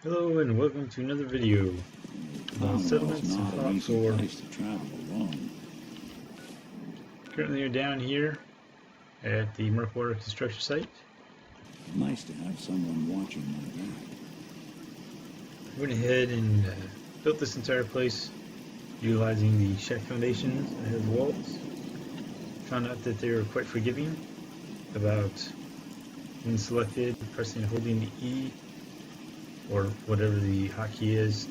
Hello and welcome to another video about settlements and Fallout 4. Place to travel alone. Currently we're down here at the Mirkwater construction site. Nice to have someone watching my back. Went ahead and built this entire place utilizing the shack foundations as walls. Found out that they were quite forgiving about when selected, pressing and holding the E or whatever the hotkey is,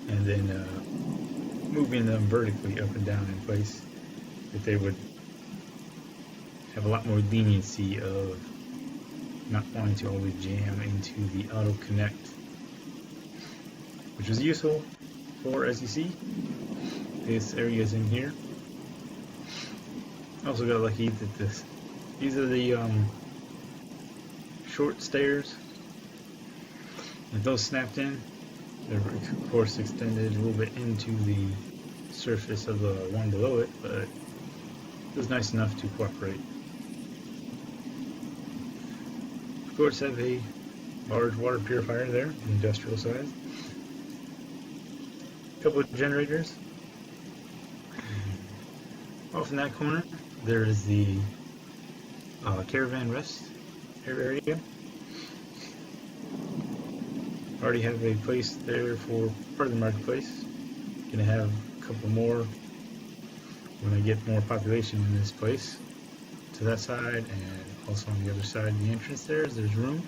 and then moving them vertically up and down in place, that they would have a lot more leniency of not wanting to always jam into the auto connect, which was useful for, as you see, this area is in here. Also got lucky that these are the short stairs. If those snapped in, they're of course extended a little bit into the surface of the one below it, but it was nice enough to cooperate. Of course, have a large water purifier there, industrial size. A couple of generators. Off in that corner, there is the caravan rest area. Already have a place there for part of the marketplace. Gonna have a couple more when I get more population in this place. To that side, and also on the other side of the entrance there's room.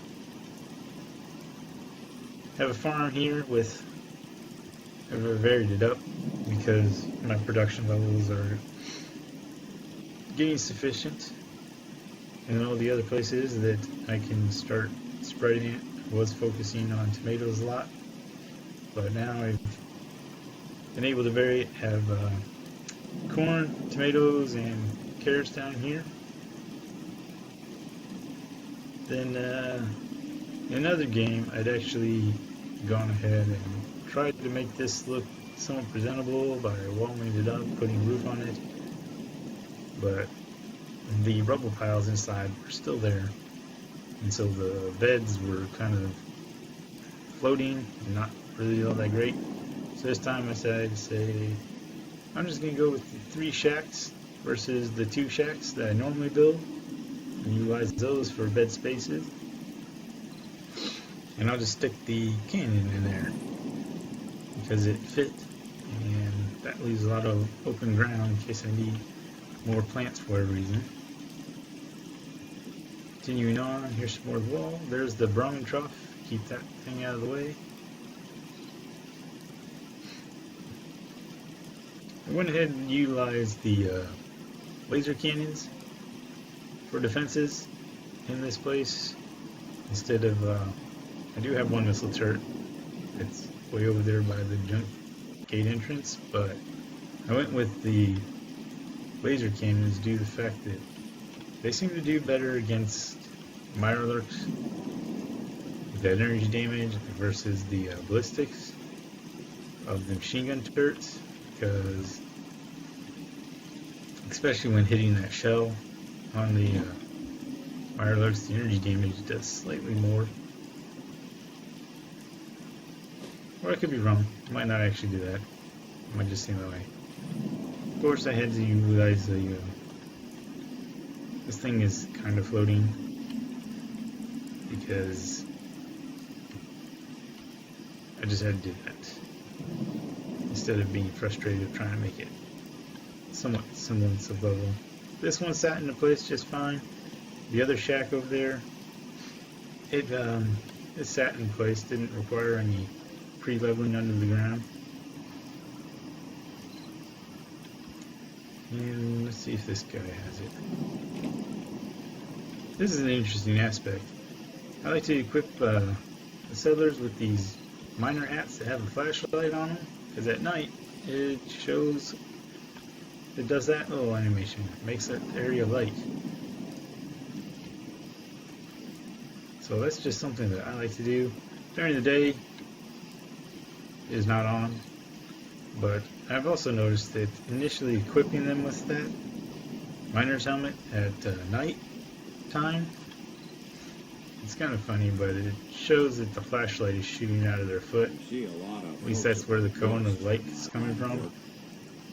Have a farm here with, I've varied it up because my production levels are getting sufficient, and all the other places that I can start spreading it. Was focusing on tomatoes a lot, but now I've been able to vary it, have corn, tomatoes, and carrots down here. Then in another game, I'd actually gone ahead and tried to make this look somewhat presentable by walling it up, putting a roof on it, but the rubble piles inside were still there. And so the beds were kind of floating and not really all that great. So this time I decided to say, I'm just going to go with the 3 shacks versus the 2 shacks that I normally build and utilize those for bed spaces. And I'll just stick the canyon in there because it fit, and that leaves a lot of open ground in case I need more plants for whatever reason. Continuing on, here's some more wall. There's the brine trough. Keep that thing out of the way. I went ahead and utilized the laser cannons for defenses in this place instead of, I do have one missile turret. It's way over there by the junk gate entrance, but I went with the laser cannons due to the fact that they seem to do better against mirelurks with that energy damage versus the ballistics of the machine gun turrets, because especially when hitting that shell on the mirelurks, the energy damage does slightly more. Or I could be wrong. I might not actually do that. It might just seem that way. Of course, I had to utilize the this thing is kind of floating because I just had to do that instead of being frustrated trying to make it somewhat semblance of level. This one sat into place just fine. The other shack over there, it sat in place, didn't require any pre-leveling under the ground. And let's see if this guy has it. This is an interesting aspect. I like to equip the settlers with these miner hats that have a flashlight on them, because at night it shows, it does that little animation, it makes that area light. So that's just something that I like to do. During the day it is not on, but I've also noticed that initially equipping them with that miner's helmet at night time It's kind of funny, but it shows that the flashlight is shooting out of their foot. See a lot of. At least that's where the cone of light is coming from.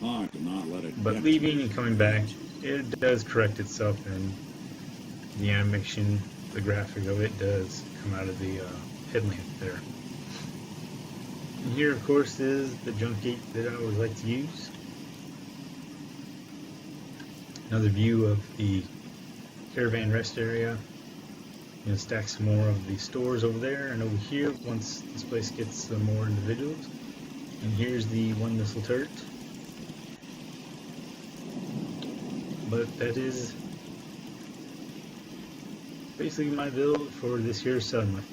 Hard to not let it. But leaving and coming back, it does correct itself, and the animation, the graphic of it does come out of the headlamp there. And here, of course, is the junk gate that I always like to use. Another view of the caravan rest area. You know, stack some more of the stores over there and over here once this place gets some more individuals. And here's the one missile turret. But that is basically my build for this year's settlement.